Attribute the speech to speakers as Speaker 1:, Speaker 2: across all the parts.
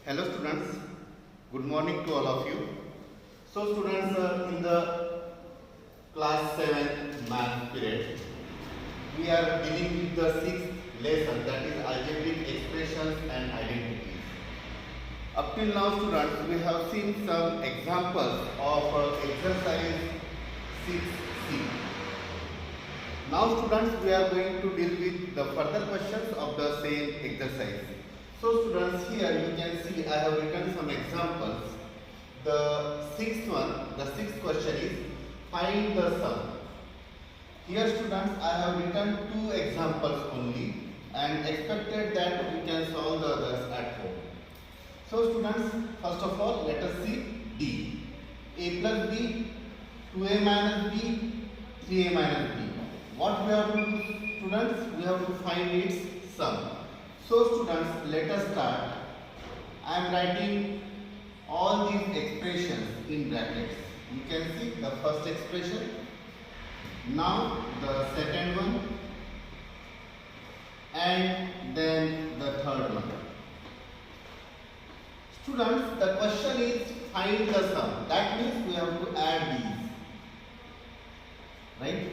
Speaker 1: Hello students, good morning to all of you. So students, in the class 7 math period, we are dealing with the sixth lesson, that is algebraic expressions and identities. Up till now students, we have seen some examples of exercise 6C. Now students, we are going to deal with the further questions of the same exercise. So students, here you can see I have written some examples. The sixth question is find the sum. Here students, I have written two examples only and expected that you can solve the others at home. So students, first of all, let us see D. A plus B, 2A minus B, 3A minus B. What we have to do students? We have to find its sum. So students, let us start. I am writing all these expressions in brackets. You can see the first expression. Now the second one. And then the third one. Students, the question is find the sum. That means we have to add these. Right?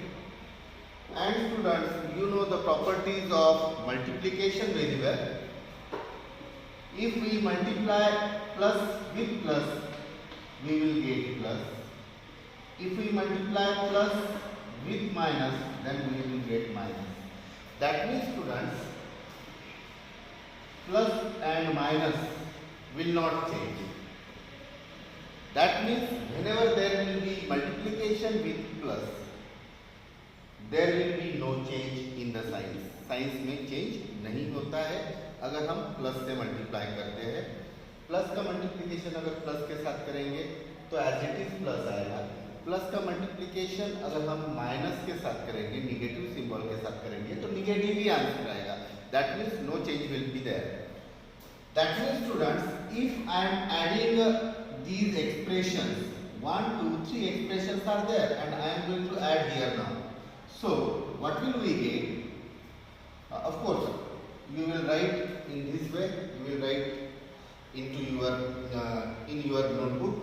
Speaker 1: And students, you know the properties of multiplication very well. If we multiply plus with plus, we will get plus. If we multiply plus with minus, then we will get minus. That means students, plus and minus will not change. That means whenever there will be multiplication with plus, there will be no change in the signs. Science में change नहीं होता है अगर हम plus से multiply करते हैं. Plus का मल्टीप्लिकेशन अगर प्लस के साथ करेंगे तो एज इट इज प्लस आएगा. प्लस का मल्टीप्लिकेशन अगर हम माइनस के साथ करेंगे, निगेटिव सिंबल के साथ करेंगे, तो निगेटिव ही आंसर आएगा. That means no change will be there. That means students, if I am adding these expressions, 1, 2, 3 expressions are there and I am going to add here now. So what will we get? Of course, you will write in this way. You will write into your in your notebook.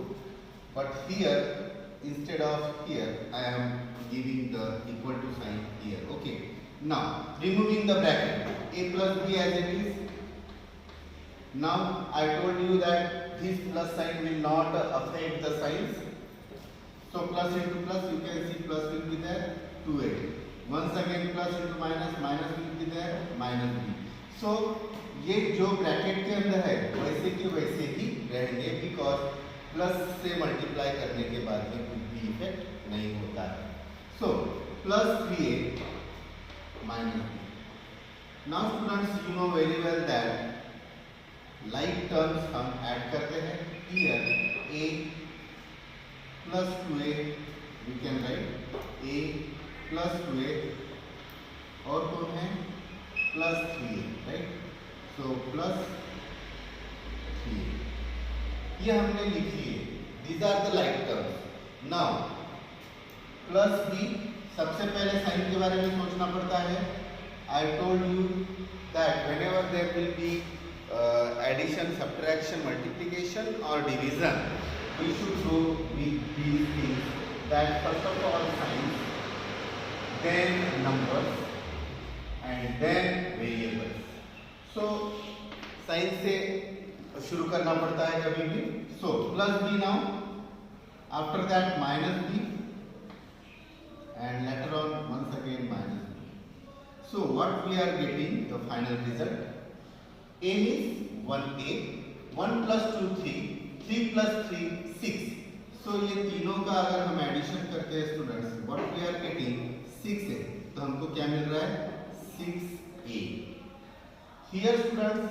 Speaker 1: But here, instead of here, I am giving the equal to sign here. Okay. Now removing the bracket, a plus b as it is. Now I told you that this plus sign will not affect the signs. So plus into plus, you can see plus will be there. 2a. Once again plus into minus, minus will be there, minus b. So ये जो bracket के अंदर है वैसे के वैसे ही रहेंगे, because plus से मल्टीप्लाई करने के बाद में कुछ भी इफेक्ट नहीं होता है. So plus 3a minus b. Now students, you know very well that like terms हम ऐड करते हैं. Here a plus 2a, we can write a plus 2a और कौन है plus 3a, right. So plus 3a ये हमने लिख लिए. These are the like terms. Now plus b, सबसे पहले साइन के बारे में सोचना पड़ता है. I told you that whenever there will be addition, subtraction, multiplication और division, we should go with these things, that first of all signs, then numbers and then variables. So sign से शुरू करना पड़ता है कभी भी. So plus b now, after that minus b and later on once again minus b. So what we are getting, the final result, a is 1a, 1 plus 2 3, 3 plus 3 6. So ये तीनों का अगर हम एडिशन करते हैं students, what we are getting 6a. तो हमको क्या मिल रहा है 6a. Here students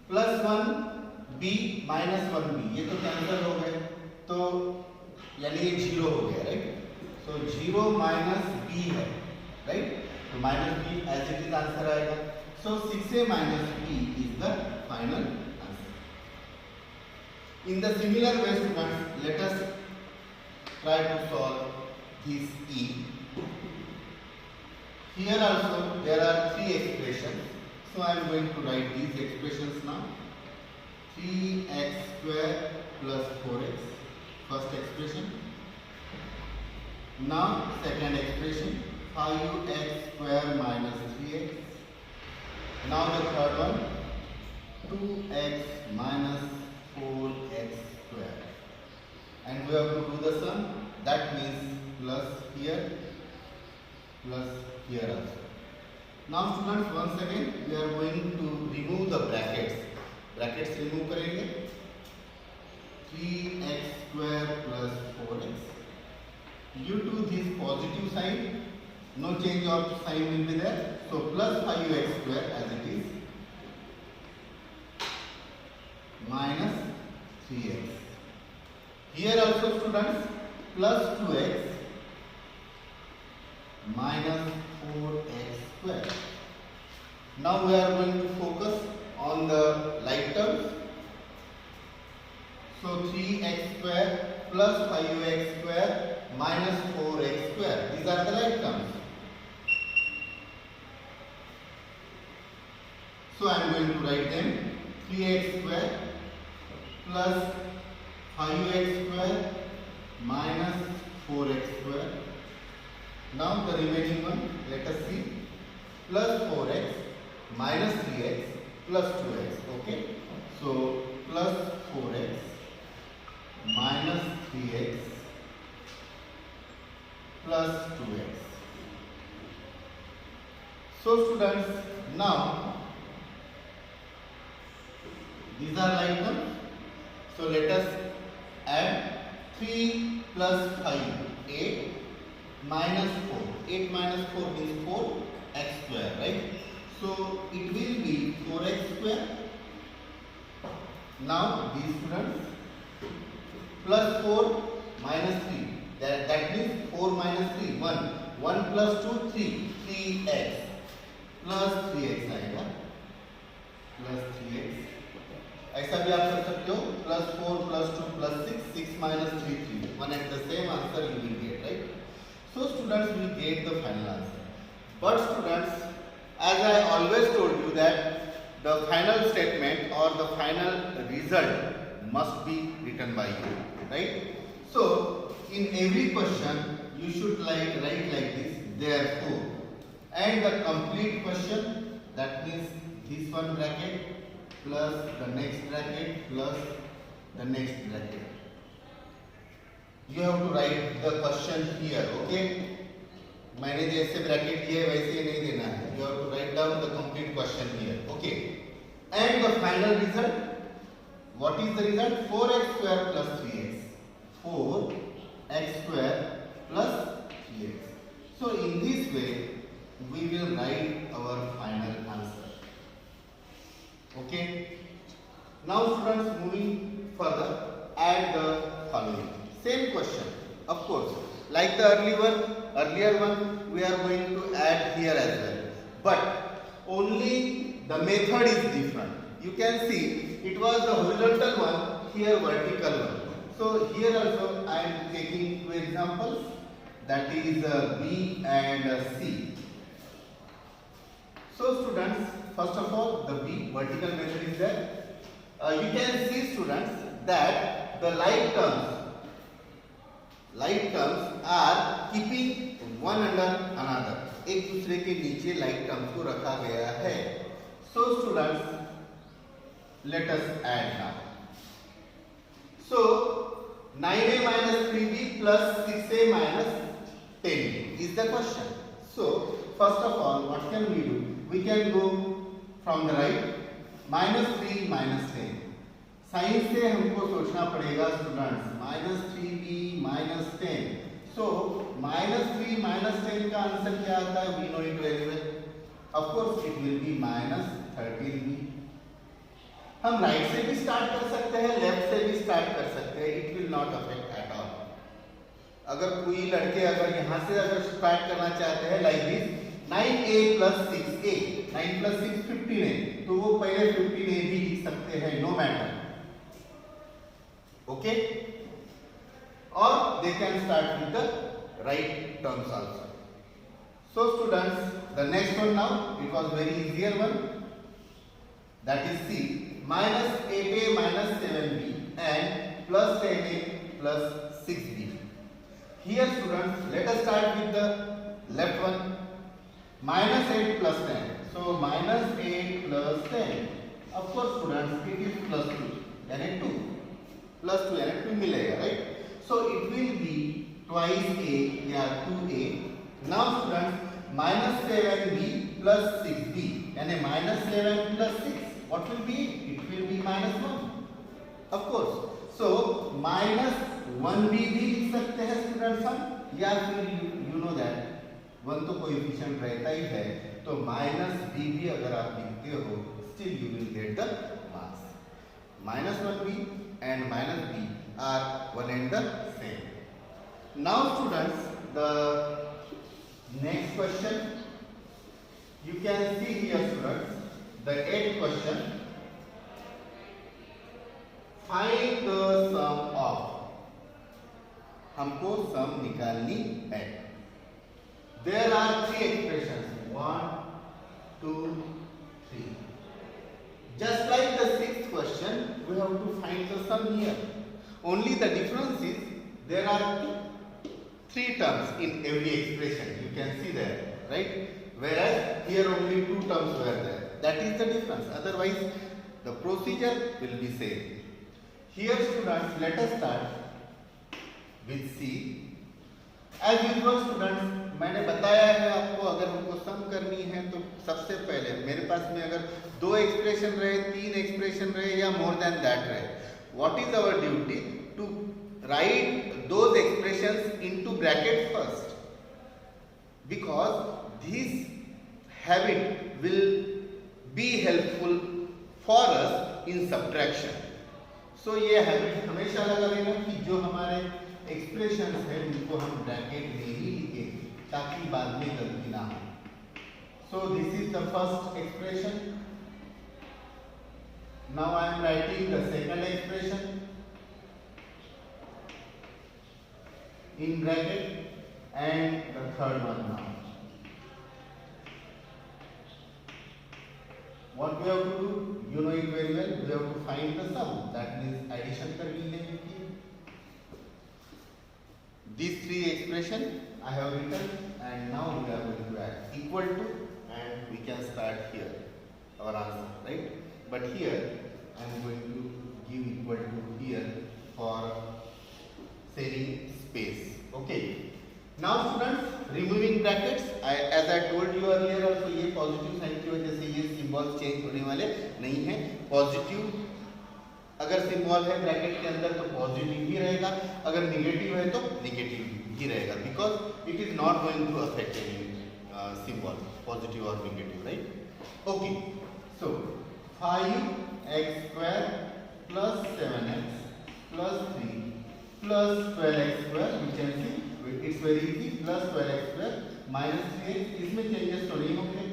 Speaker 1: plus 1b minus 1b, ये तो कैंसिल हो गए, तो यानी ये 0 हो गया, राइट. तो 0 माइनस b है, राइट. तो minus b as it is answer आएगा. So 6a minus b is the final. In the similar way students, let us try to solve this E. Here also there are 3 expressions. So I am going to write these expressions now. 3x square plus 4x, first expression. Now second expression, 5x square minus 3x. Now the third one, 2x minus 4x square. And we have to do the sum. That means plus here also. Now students, once again we are going to remove the brackets. Brackets remove करेंगे. 3x square plus 4x. Due to this positive sign, no change of sign will be there. So plus 5x square as it is minus 3x. Here also students, plus 2x minus 4x square. Now we are going to focus on the like terms. So 3x square plus 5x square minus 4x square. These are the like terms. So I am going to write them. 3x square plus 5x square minus 4x square. Now the remaining one, let us see. Plus 4x minus 3x plus 2x. Okay. So plus 4x minus 3x plus 2x. So students, now these are like terms. So let us add 3 plus 5, 8 minus 4. 8 minus 4 means 4x square, right? So it will be 4x square. Now these students, plus 4 minus 3. That means 4 minus 3, 1. 1 plus 2, 3. 3x plus 3x आएगा. Plus 3x. ऐसा भी आप कर सकते हो. Plus 4 plus 2 plus 6. 6 minus 3, 3. 1 and the same answer you will get, right? So students will get the final answer. But students, as I always told you that the final statement or the final result must be written by you, right? So in every question you should write like this, therefore, and the complete question, that means this one bracket plus the next bracket plus the next bracket. You have to write the question here, okay? मैंने जैसे bracket दिए वैसे नहीं देना है. You have to write down the complete question here, okay? And the final result, what is the result? 4x square plus 3x. 4x square plus 3x. So in this way, we will write our final answer. Okay? Now students, moving further, add the following. Same question, of course. Like the earlier one, we are going to add here as well. But only the method is different. You can see it was the horizontal one, here vertical one. So here also I am taking two examples, that is B and C. So students, first of all, the B vertical method is there. You can see students that the like terms are keeping one under another. एक दूसरे के नीचे like terms को रखा गया है. So students, let us add now. So 9a minus 3b plus 6a minus 10b is the question. So first of all, what can we do? We can go from the right, minus 3 minus 10. Sign से हमको सोचना पड़ेगा students, minus 3b minus 10. So minus 3 minus 10 का answer क्या आता है? We know it very well. Of course it will be minus 13b. हम right से भी स्टार्ट कर सकते हैं, लेफ्ट से भी स्टार्ट कर सकते हैं. It will not affect at all. अगर कोई लड़के अगर यहाँ से अगर स्टार्ट करना चाहते हैं like this, 9a plus 6a, 9 plus 6 15 है, तो वो पहले 15a भी लिख सकते हैं, no matter. Okay, or they can start with the right terms also. So students, the next one now, it was very easier one, that is C. minus 8a minus 7b and plus 10a plus 6b. Here students, let us start with the left one. Minus 8 plus 10. So minus 8 plus 10. Of course students, it is plus 2 यानी 2 plus 2 यानी 2 मिलेगा, right? So it will be twice a या 2a. Now students, minus 7b plus 6b यानी minus 7 plus 6. What will be? It will be minus 1. Of course. So minus 1b भी लिख सकते हैं students हम, या फिर you know that 1 तो कोएफिशिएंट रहता ही है, तो माइनस b भी अगर आप लिखते हो, still you will get the marks. Minus 1b and minus b are one and the same. Now students, the next question you can see here students, the 8th question. Find the sum of. हमको sum निकालनी है. There are 3 expressions. 1, 2, 3. Just like the 6th question, we have to find the sum here. Only the difference is there are 3 terms in every expression. You can see there, right? Whereas here only 2 terms were there. That is the difference. Otherwise, the procedure will be same. Here students, let us start with C. As usual students, मैंने बताया है आपको, अगर हमको सम करनी है तो सबसे पहले मेरे पास में अगर 2 एक्सप्रेशन रहे, 3 एक्सप्रेशन रहे या मोर देन दैट रहे, what is our duty? To write those expressions into bracket first, because this habit will be helpful for us in subtraction. So ये हैबिट हमेशा लगा लेना कि जो हमारे एक्सप्रेशन है उनको हम ब्रैकेट में ही लिखें ताकि बाद में गलती ना हो. So this is the first expression. Now I am writing the second expression in bracket and the third one. Now what we have to do, you know it very well, we have to find the sum, that means addition करनी है इनकी. These 3 expression I have written and now we are going to add equal to and we can start here our answer, right? But here I am going to give equal to here for saving space. Okay. Now students, removing brackets, as I told you earlier also, ये positive sign की वजह से ये symbol change होने वाले नहीं है. Positive अगर सिंबल है ब्रैकेट के अंदर तो पॉजिटिव ही रहेगा, अगर निगेटिव है तो निगेटिव ही रहेगा, because it is not going to affect any symbol, positive और negative, right? Okay. So 5x² plus 7x plus 3 plus 12x², you can see it's very easy, plus 12x² minus 3x, इसमें changes तो नहीं होंगे,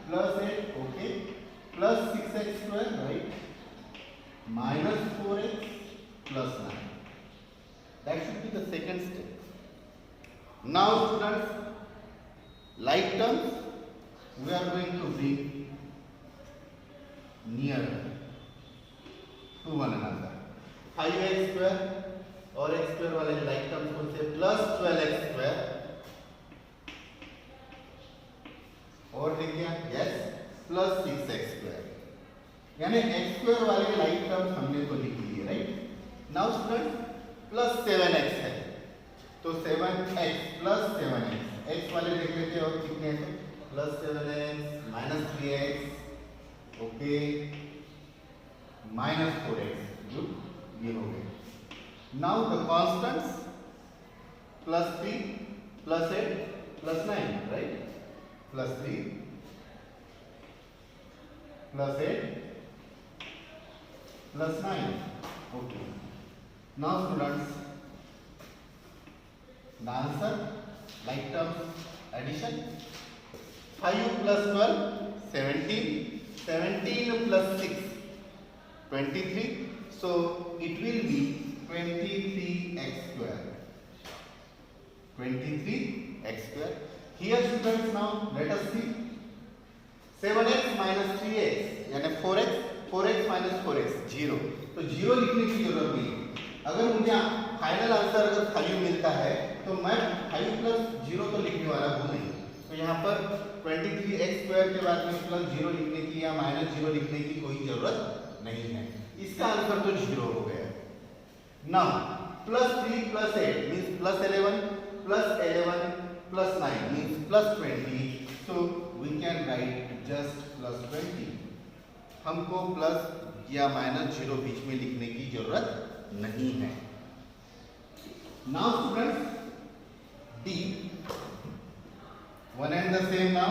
Speaker 1: plus 8, okay, plus 6x², right, minus 4x plus 9. That should be the second step. Now students, like terms we are going to bring nearer to one another. 5x² और x² वाले like terms को से plus 12x² और है क्या? Yes, plus 6x², यानी x² वाले like terms हमने तो लिख लिए, right? Now student, plus 7x है तो 7x प्लस 7x, x वाले देख लेते हैं और कितने हैं, plus 7x minus 3x, okay, minus 4x, good, ये हो गए. Now the constants plus 3 plus 8 plus 9, right? Plus 3 plus 8 plus 9. Okay. Now students, the answer, like terms addition, 5 plus 12 17, 17 plus 6 23, so it will be 23x². 23x². Here students, now let us see 7x minus 3x यानी 4x 4x minus 4x 0, तो 0 लिखने की जरूरत नहीं है। अगर मुझे final answer अगर 5 मिलता है तो मैं 5 प्लस 0 तो लिखने वाला हूँ नहीं, तो यहाँ पर 23x² के बाद में प्लस 0 लिखने की या माइनस 0 लिखने की कोई जरूरत नहीं है। इसका आंसर तो 0 हो गया। Now plus 3 plus 8 means plus 11 plus 11 plus 9 means plus 20, so we can write just plus 20। हमको प्लस या माइनस 0 बीच में लिखने की जरूरत नहीं है। Now students D, one and the same now.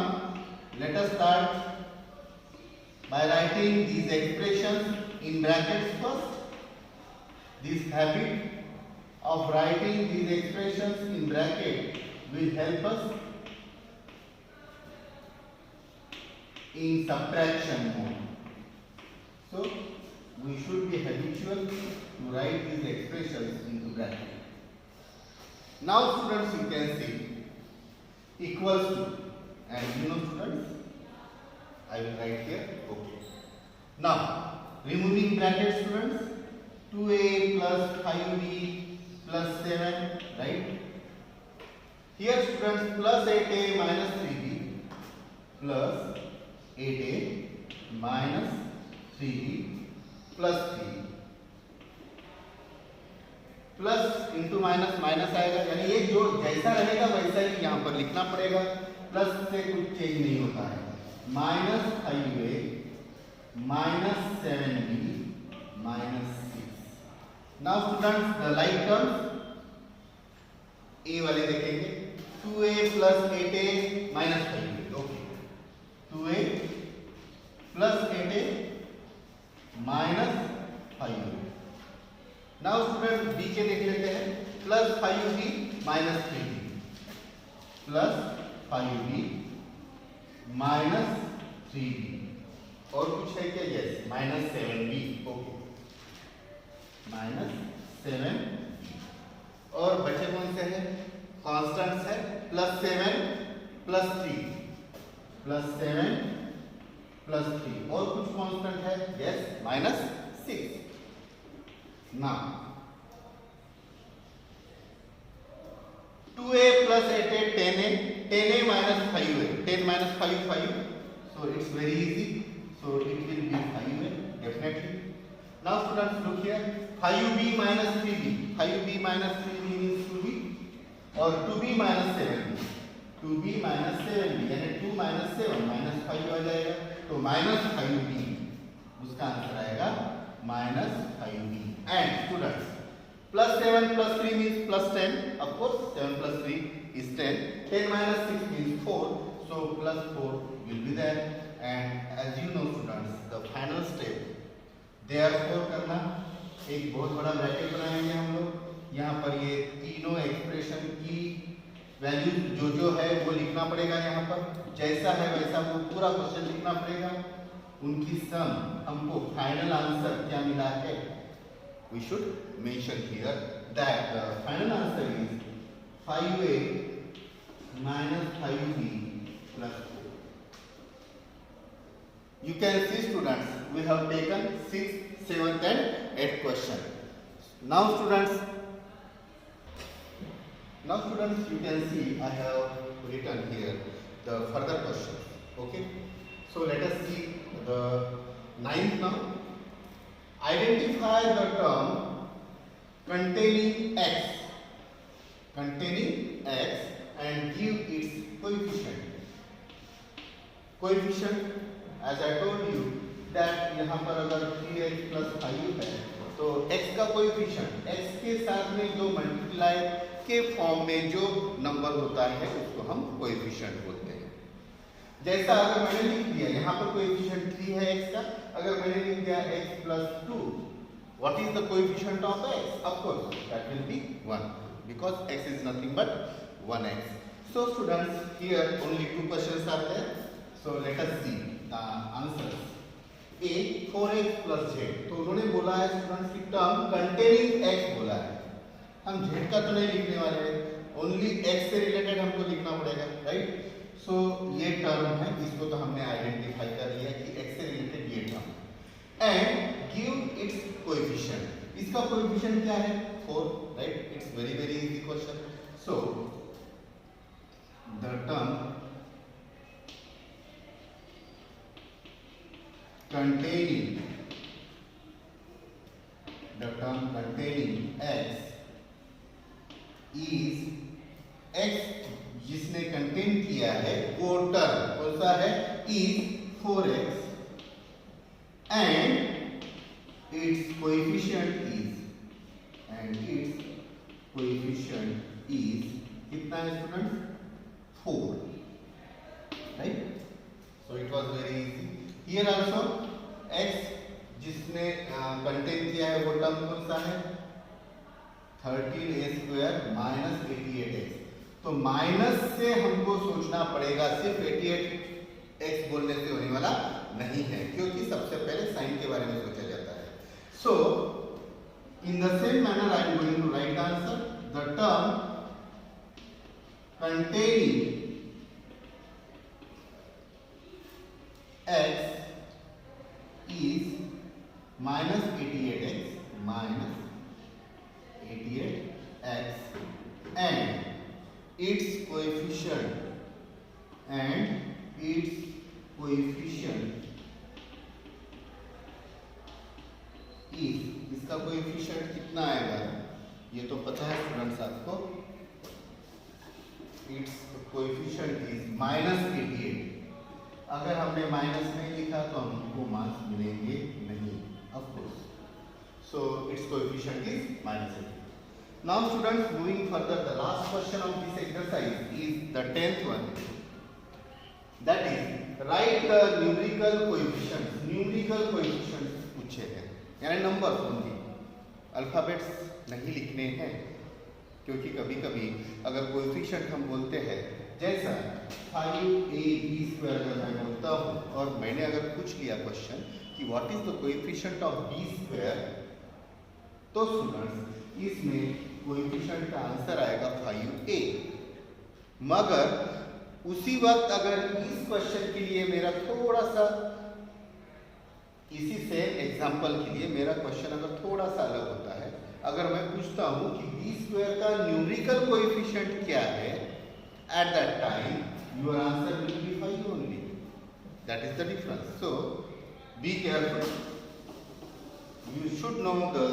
Speaker 1: Let us start by writing these expressions in brackets first. This habit of writing these expressions in bracket will help us in subtraction mode. So we should be habitual to write these expressions into bracket. Now students, you can see equals to, and you know students, I will write here. Okay. Now removing bracket students, 2a plus 5b plus 7, right? Here students, plus 8a minus 3b plus 8a minus 3b plus 3, plus into minus minus आएगा, यानी ये जो जैसा रहेगा वैसा ही यहाँ पर लिखना पड़ेगा। प्लस से कुछ चेंज नहीं होता है। Minus 5a minus 7b minus 6। Now students the like terms a वाले देखेंगे, 2a plus 8a minus 5a। Okay, 2a plus 8a minus 5a। Now student b के देख लेते हैं, plus 5b minus 3b plus 5b minus 3b, और कुछ है क्या? Yes, minus 7b। Okay, minus 7, और बचे कौन से हैं? कॉन्स्टेंट्स है, प्लस 7 प्लस 3 प्लस 7 प्लस 3, और कुछ कॉन्स्टेंट है? Yes, minus 6। Now 2a plus 8a 10a, 10a minus 5a, 10 minus 5 5, so it's very easy, so it will be 5a definitely. Now students look here, 5b minus 3b, 5b minus 3b means 2b, और 2b minus 7b, 2b minus 7b यानी 2 minus 7 minus 5 आ जाएगा, तो minus 5b उसका answer आएगा minus 5b। And students, plus 7 plus 3 means plus 10. Of course, 7 plus 3 is 10. 10 minus 6 means 4. So plus 4 will be there. And as you know students, the final step, therefore करना, एक बहुत बड़ा bracket बनाएंगे हम लोग। यहाँ पर ये तीनों एक्सप्रेशन की वैल्यू जो है वो लिखना पड़ेगा। यहाँ पर जैसा है वैसा वो पूरा क्वेश्चन लिखना पड़ेगा। उनकी सम हमको फाइनल आंसर क्या मिला है, we should mention here that the final answer is 5a minus 5b plus 4. You can see students, we have taken 6th, 7th and 8th question. Now students, you can see I have written here the further questions. Okay, so let us see the 9th now. Identify the term containing x and give its coefficient. Coefficient, as I told you that यहाँ पर अगर 3x plus 5 है तो x का coefficient x के साथ में जो मल्टीप्लाई के फॉर्म में जो नंबर होता है उसको हम कोएफिशिएंट बोलते हैं। जैसा अगर मैंने लिख दिया यहाँ पर कोएफिशिएंट 3 है x का, अगर मैंने लिख दिया x plus 2, what is the coefficient of x? Of course, that will be 1 because x is nothing but 1x. So students, here only 2 questions are there. So let us see the answers. A 4x plus z, तो उन्होंने बोला है students की term containing x बोला है। हम z का तो नहीं लिखने वाले हैं, ओनली x से रिलेटेड हमको लिखना पड़ेगा, राइट? सो ये टर्म है, इसको तो हमने आइडेंटिफाई कर लिया कि x से रिलेटेड ये term. And give its coefficient. इसका कोएफिशिएंट क्या है? 4, right? It's very very easy question. So the term containing x is x जिसने कंटेन किया है वो टर्म कौन सा है? is 4x and its coefficient is कितना है students? 4, right? So it was very easy. Here also x जिसने कंटेन किया है वो टर्म कौन सा है? 13a square minus 88x। तो माइनस से हमको सोचना पड़ेगा, सिर्फ 88x बोलने से होने वाला नहीं है, क्योंकि सबसे पहले साइन के बारे में सोचा जाता है। So in the same manner I am going to write answer. The term containing x is minus 88x and its coefficient is, इसका कोएफिशिएंट कितना आएगा? ये तो पता है स्टूडेंट्स आपको। It's coefficient is minus 88। अगर हमने माइनस नहीं लिखा तो हमको मार्क्स मिलेंगे नहीं, of course. So it's coefficient is minus 88। Now students, moving further, the last question of this exercise is the 10th one, that is right the numerical coefficients. Numerical coefficients पूछे हैं, यानी number only, alphabets नहीं लिखने हैं, क्योंकि कभी कभी अगर कोएफिशिएंट हम बोलते हैं, जैसा 5ab² अगर मैं बोलता हूँ और मैंने अगर पूछ लिया क्वेश्चन कि what is the coefficient of b², तो स्टूडेंट्स इसमें कोएफिशिएंट का आंसर आएगा 5a। मगर उसी वक्त अगर इस क्वेश्चन के लिए मेरा थोड़ा सा, इसी सेम एग्जांपल के लिए मेरा क्वेश्चन अगर थोड़ा सा अलग होता है, अगर मैं पूछता हूं कि b² का न्यूमेरिकल कोएफिशिएंट क्या है, at that time your answer will be 5 only. That is the difference. So be careful. You should know the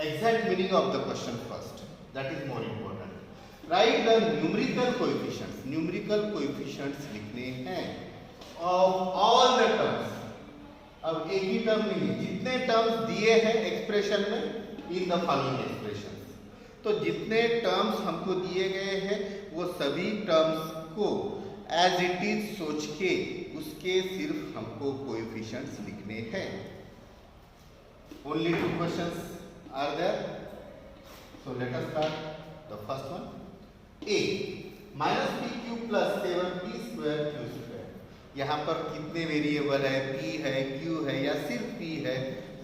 Speaker 1: exact meaning of the question first. That is more important. Write the numerical coefficients. Numerical coefficients लिखने हैं of all the terms. अब एक ही term नहीं है, जितने terms दिए हैं expression में इन द फॉलोइंग एक्सप्रेशन, तो जितने टर्म्स हमको दिए गए हैं वो सभी टर्म्स को एज इट इज सोच के उसके सिर्फ हमको कोएफिशिएंट्स लिखने हैं। Only 2 questions are there, so let us start the first one. a -pq + 7p² q²। यहाँ पर कितने वेरिएबल है, p है, q है या सिर्फ p है,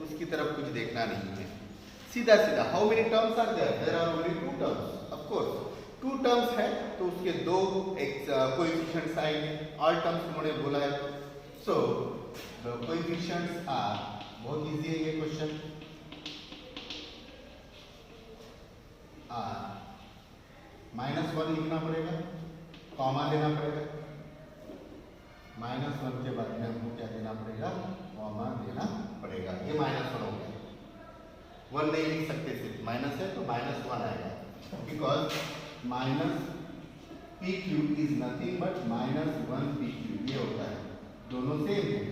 Speaker 1: उसकी तरफ कुछ देखना नहीं है, सीधा सीधा how many terms are there? There are only 2 terms. Of course 2 terms है तो उसके 2 कोएफिशिएंट्स आएंगे, ऑल टर्म्स उन्होंने बोला है। सो द कोएफिशिएंट्स आर, बहुत इजी है ये क्वेश्चन, आर -1 लिखना पड़ेगा, कॉमा देना पड़ेगा, -1 के बाद में हमको क्या देना पड़ेगा? कॉमा देना पड़ेगा। ये -1 हो गया, 1 नहीं लिख सकते, सिर्फ माइनस है तो -1 आएगा, because -pq is nothing but -1pq, ये होता है, दोनों सेम है,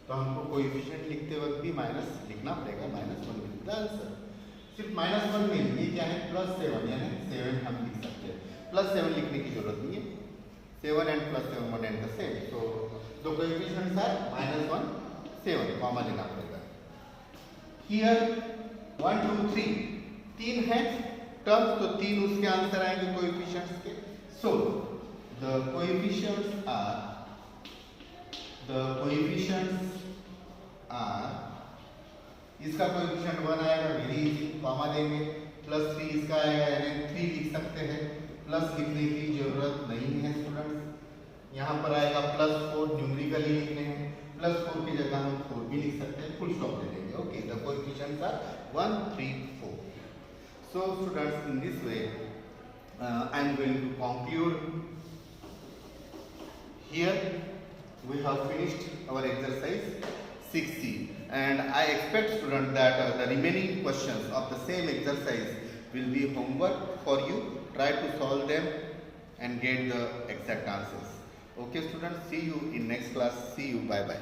Speaker 1: तो हमको कोएफिशिएंट लिखते वक्त भी माइनस लिखना पड़ेगा, -1 इज द आंसर। सिर्फ -1 नहीं, ये क्या है? +7, यानी 7 हम लिख सकते हैं, +7 लिखने की जरूरत नहीं है, 7 and +7 1 and the same, so the coefficients are -1 7, comma देना पड़ेगा। Here 1 2 3 3 है टर्म्स, तो 3 उसके आंसर आएंगे कोएफिशिएंट्स के। सो द कोएफिशिएंट्स आर, इसका कोएफिशिएंट 1 आएगा, वेरी इजी, कॉमा देंगे, +3 इसका आएगा, यानी 3 लिख सकते हैं, प्लस लिखने की जरूरत नहीं है स्टूडेंट्स। यहाँ पर आएगा +4, न्यूमेरिकली लिखने हैं, +4 की जगह हम 4 भी लिख सकते हैं, फुल स्टॉप ले लेंगे. Okay, the coefficients are 1, 3, 4. So students, in this way I am going to conclude. Here we have finished our exercise 6C, and I expect students that the remaining questions of the same exercise will be homework for you. Try to solve them and get the exact answers. Okay students, see you in next class. See you, bye bye.